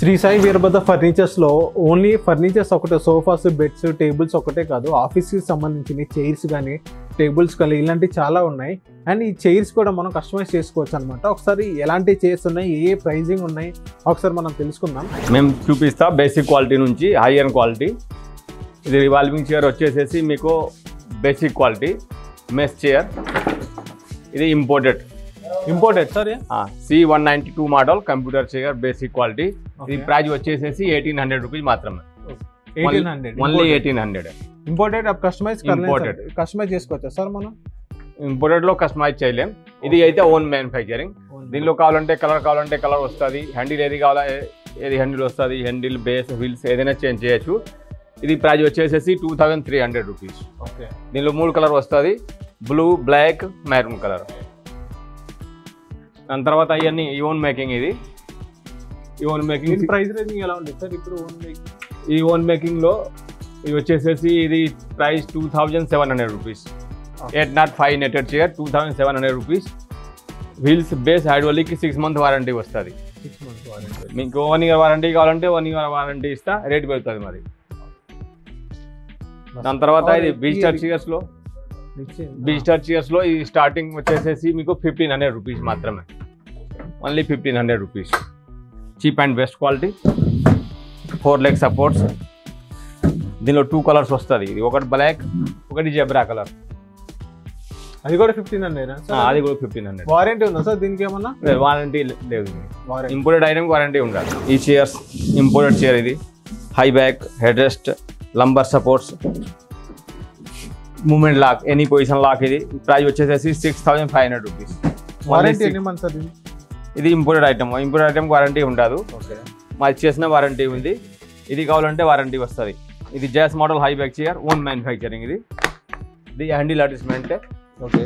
Shri Sai Veerabhadra ఫర్నిచర్స్లో only furnitures ఒకటే, sofas, beds, tables ఒకటే కాదు, ఆఫీస్కి సంబంధించిన చైర్స్ కానీ, టేబుల్స్ కానీ ఇలాంటివి చాలా ఉన్నాయి. అండ్ ఈ చైర్స్ కూడా మనం కస్టమైజ్ చేసుకోవచ్చు అనమాట. ఒకసారి ఎలాంటి చైర్స్ ఉన్నాయి, ఏ ప్రైజింగ్ ఉన్నాయి ఒకసారి మనం తెలుసుకుందాం. మేము చూపిస్తా బేసిక్ క్వాలిటీ నుంచి హై అండ్ క్వాలిటీ. ఇది రివాల్వింగ్ చైర్ వచ్చేసేసి మీకు బేసిక్ క్వాలిటీ మెస్ చైర్. ఇది imported sir C192 model computer chair basic quality. ఇది ప్రైస్ వచ్చేసేసి 1800 రూపీస్ మాత్రమే. 1800 ఓన్లీ 1800. ఇంపోర్టెడ్ కస్టమైజ్ చేసుకోవచ్చా సార్ మనం? ఇంపోర్టెడ్ లో కస్టమైజ్ చేయలేం, ఇది అయితే ఓన్ మ్యానుఫ్యాక్చరింగ్. దీనిలో కావాలంటే కలర్ వస్తుంది, హ్యాండిల్ ఏది కావాలా ఏది హ్యాండిల్ వస్తుంది, హ్యాండిల్ బేస్ వీల్స్ ఏదైనా చేంజ్ చేయొచ్చు. ఇది ప్రైస్ వచ్చేసేసి 2300 రూపీస్. ఓకే, దీనిలో 3 కలర్ వస్తుంది, బ్లూ, బ్లాక్, మెరూన్ కలర్. దాని తర్వాత ఇవన్నీ ఓన్ మేకింగ్. ఇది ఓన్ మేకింగ్ ప్రైస్ రేంజింగ్ ఎలా ఉంటుంది సార్ ఇప్పుడు? ఈ ఓన్ మేకింగ్ లో ఇది వచ్చేసేసి ఇది price 2700 rupees. 805 netted chair 2700 rupees. Wheels base hydraulic 6 month warranty వస్తుంది. మీకు 1 ఇయర్ వారంటీ కావాలంటే 1 ఇయర్ వారంటీ ఇస్తా, రేట్ పెడుతుంది మరి. దాని తర్వాత ఇది విజిటర్ చైర్స్ లో ఈ స్టార్టింగ్ వచ్చేసేసి మీకు 1500 రూపీస్ మాత్రమే. Only 1500 rupees. Cheap and best quality. 4 leg supports. దీనిలో 2 కలర్స్ వస్తుంది, ఇది ఒకటి బ్లాక్, ఒకటి జెబ్రా కలర్. అది కూడా 1500? అది కూడా 1500. వారంటీ ఉందా సార్ దీనికి? ఏమన్నా వారంటీ లేదు, ఇంపోర్టెడ్ ఐటమ్ వారంటీ ఉండాలి. ఈ చైర్స్ ఇంపోర్టెడ్ చైర్. ఇది high back, head rest, lumbar supports, moment lock, any position lock. ఇది ప్రైస్ వచ్చేసేసి 6500 రూపీస్. వారంటీ ఎన్ని మంత్స్ అది? ఇది ఇంపోర్టెడ్ ఐటమ్ వారంటీ ఉండదు, మాది చేసిన వారంటీ ఉంది. ఇది కావాలంటే వారంటీ వస్తుంది. ఇది జాస్ model high back chair, own manufacturing. ఇది handle adjustment. Okay,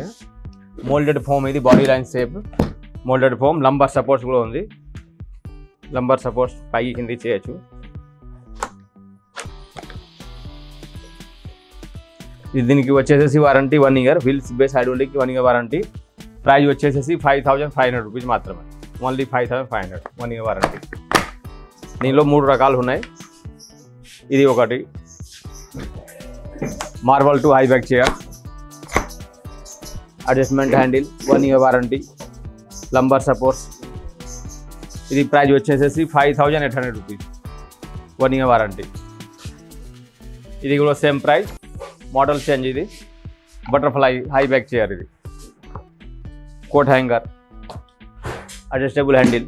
moulded foam. ఇది body line shape moulded foam. Lumbar supports కూడా ఉంది. లంబర్ సపోర్ట్స్ పైకి కింది చేయొచ్చు. దీనికి వచ్చేసేసి warranty 1 year. Wheels base hydraulic 1 year warranty. Price వచ్చేసేసి 5500 రూపీస్ మాత్రమే. Only 5500, 1 year warranty. దీనిలో 3 రకాలు ఉన్నాయి. ఇది ఒకటి marble two high back chair, adjustment handle, 1 year warranty, lumbar supports. ఇది ప్రైస్ వచ్చేసేసి 5800 రూపీస్, 1 ఇయర్ వారంటీ. ఇది కూడా సేమ్ ప్రైస్, మోడల్ చేంజ్. ఇది బటర్ఫ్లై హై బ్యాక్ చైర్. ఇది coat hanger, adjustable handle,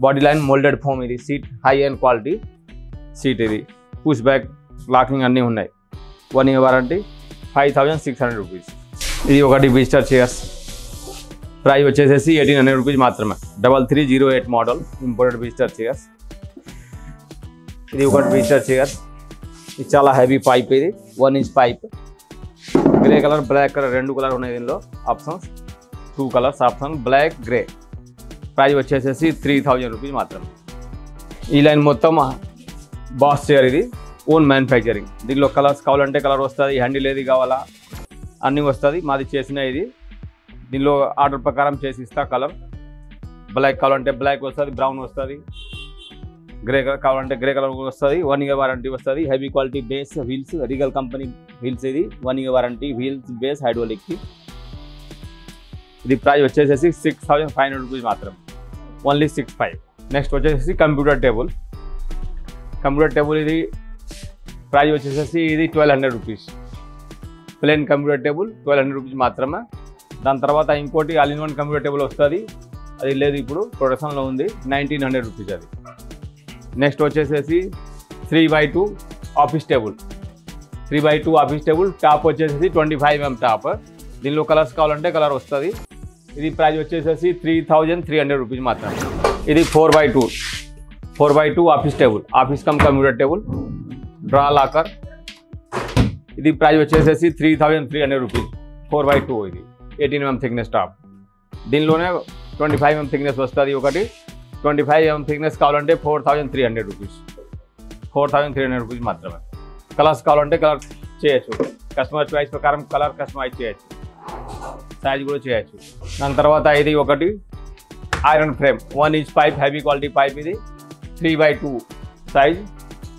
body line moulded foam. ఇది seat high and quality seat. ఇది push back, locking అన్నీ ఉన్నాయి. 1 ఇయర్ వారంటీ, 5600 రూపీస్. ఇది ఒకటి విజిటర్ చైర్స్. ప్రైస్ వచ్చేసేసి 1800 రూపీస్ మాత్రమే. 3308 మోడల్ ఇంపోర్టెడ్ విజిటర్ చైర్స్. ఇది ఒకటి విజిటర్ చైర్స్. ఇది చాలా హెవీ పైప్. ఇది 1 inch pipe. Grey colour, black colour 2 colour ఉన్నాయి దీనిలో options. 2 colours option, black, grey. Price వచ్చేసేసి 3000 రూపీస్ మాత్రమే. ఈ లైన్ మొత్తం బాస్ చైర్. ఇది ఓన్ మ్యానుఫ్యాక్చరింగ్. దీనిలో కలర్స్ కావాలంటే కలర్ వస్తుంది, హ్యాండిల్ ఏది కావాలా అన్నీ వస్తుంది, మాది చేసిన. ఇది దీనిలో ఆర్డర్ ప్రకారం చేసి ఇస్తా. కలర్ బ్లాక్ కావాలంటే బ్లాక్ వస్తుంది, బ్రౌన్ వస్తుంది, గ్రే కలర్ కావాలంటే గ్రే కలర్ వస్తుంది. 1 ఇయర్ వారంటీ వస్తుంది. Heavy quality base wheels, Regal company wheels. ఇది 1 year warranty, wheels base hydraulic. ఇది ప్రైస్ వచ్చేసేసి 6500 రూపీస్ మాత్రం. ఓన్లీ 65. నెక్స్ట్ వచ్చేసి కంప్యూటర్ టేబుల్. ఇది ప్రైస్ వచ్చేసేసి ఇది 1200 rupees. Plain computer table 1200 rupees మాత్రమే. దాని తర్వాత ఇంకోటి ఆల్ ఇన్ 1 కంప్యూటర్ టేబుల్ వస్తుంది, అది లేదు ఇప్పుడు ప్రొడక్షన్లో ఉంది, 1900 రూపీస్ అది. నెక్స్ట్ వచ్చేసేసి 3x2 office table. 3x2 office table. Top వచ్చేసేసి 25 mm టాప్. దీనిలో కలర్స్ కావాలంటే కలర్ వస్తుంది. ఇది ప్రైస్ వచ్చేసేసి 3300 రూపీస్ మాత్రమే. ఇది 4x2 office table, office come computer table, draw locker. ఇది ప్రైస్ వచ్చేసేసి 3300 రూపీస్. 4x2. ఇది 18 mm థిక్నెస్ టాప్. దీనిలోనే 25 mm థిక్నెస్ వస్తుంది ఒకటి. 25 mm థిక్నెస్ కావాలంటే 4300 రూపీస్. 4300 రూపీస్ మాత్రమే. కలర్స్ కావాలంటే కలర్ చేయొచ్చు, కస్టమర్ చాయిస్ ప్రకారం కలర్ కస్టమైజ్ చేయొచ్చు, సైజ్ కూడా చేయొచ్చు. దాని తర్వాత ఇది ఒకటి iron frame 1 inch pipe, heavy quality pipe. ఇది 3x2 సైజ్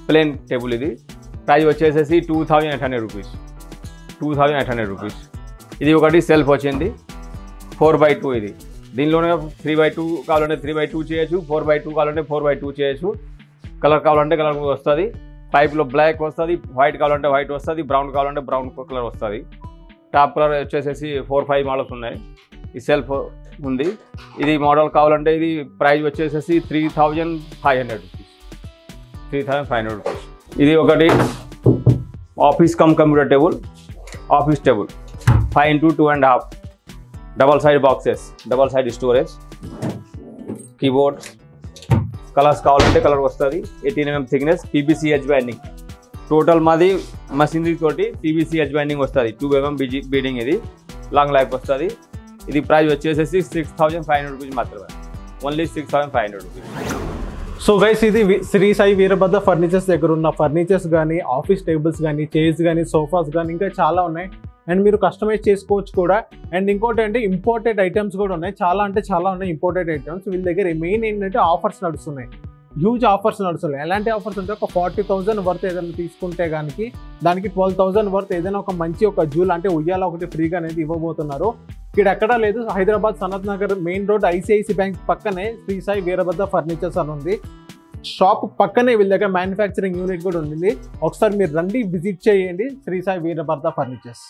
ప్లేన్ టేబుల్. ఇది ప్రైస్ వచ్చేసేసి 2800 రూపీస్. 2800 రూపీస్. ఇది ఒకటి సెల్ఫ్ వచ్చింది 4x2. ఇది దీనిలోనే 3x2 కావాలంటే 3x2 చేయొచ్చు, 4x2 కావాలంటే 4x2 చేయొచ్చు. కలర్ కావాలంటే కలర్ వస్తుంది. పైప్లో బ్లాక్ వస్తుంది, వైట్ కావాలంటే వైట్ వస్తుంది, బ్రౌన్ కావాలంటే బ్రౌన్ కలర్ వస్తుంది. టాప్ కలర్ వచ్చేసేసి 4-5 మోడల్స్ ఉన్నాయి. ఈ సెల్ఫ్ ఉంది. ఇది మోడల్ కావాలంటే ఇది ప్రైస్ వచ్చేసేసి 3500 రూపీస్. 3500 రూపీస్. ఇది ఒకటి office computer table, office table 5 into 2.5 double side boxes, double side storage, keyboard. Colours కావాలంటే కలర్ వస్తుంది. 18 mm thickness, PBC H binding. Total మాది మషినరీ తోటి పీబీసీ హెచ్ బైండింగ్ వస్తుంది. 2 mm బీడింగ్. ఇది లాంగ్ లైఫ్ వస్తుంది. ఇది ప్రైస్ వచ్చేసేసి 6500 రూపీస్ మాత్రమే. Only 6500 rupees. సో గైస్, ఇది శ్రీ సాయి వీరభద్ర ఫర్నిచర్స్ దగ్గర ఉన్న ఫర్నిచర్స్ కానీ, ఆఫీస్ టేబుల్స్ కానీ, చైర్స్ కానీ, సోఫాస్ కానీ ఇంకా చాలా ఉన్నాయి. అండ్ మీరు కస్టమైజ్ చేసుకోవచ్చు కూడా. అండ్ ఇంకోటి అంటే ఇంపోర్టెడ్ ఐటమ్స్ కూడా ఉన్నాయి. చాలా అంటే చాలా ఉన్నాయి ఇంపోర్టెడ్ ఐటమ్స్. వీళ్ళ దగ్గర మెయిన్ ఏంటంటే ఆఫర్స్ నడుస్తున్నాయి. హ్యూజ్ ఆఫర్స్ నడుస్తున్నాయి. ఎలాంటి ఆఫర్స్ అంటే ఒక 40,000 వర్త్ ఏదైనా తీసుకుంటే కానీ దానికి 12,000 వర్త్ ఏదైనా ఒక మంచి ఒక జూల్ అంటే ఉయ్యాల ఒకటి ఫ్రీగా అనేది ఇవ్వబోతున్నారు. ఇక్కడ ఎక్కడా లేదు. Hyderabad Sanath Nagar main road ICICI bank పక్కనే శ్రీ సాయి వీరభద్ర ఫర్నిచర్స్ అని ఉంది. షాప్ పక్కనే వీళ్ళ దగ్గర మ్యానుఫ్యాక్చరింగ్ యూనిట్ కూడా ఉంది. ఒకసారి మీరు రండి, విజిట్ చేయండి శ్రీ సాయి వీరభద్ర ఫర్నిచర్స్.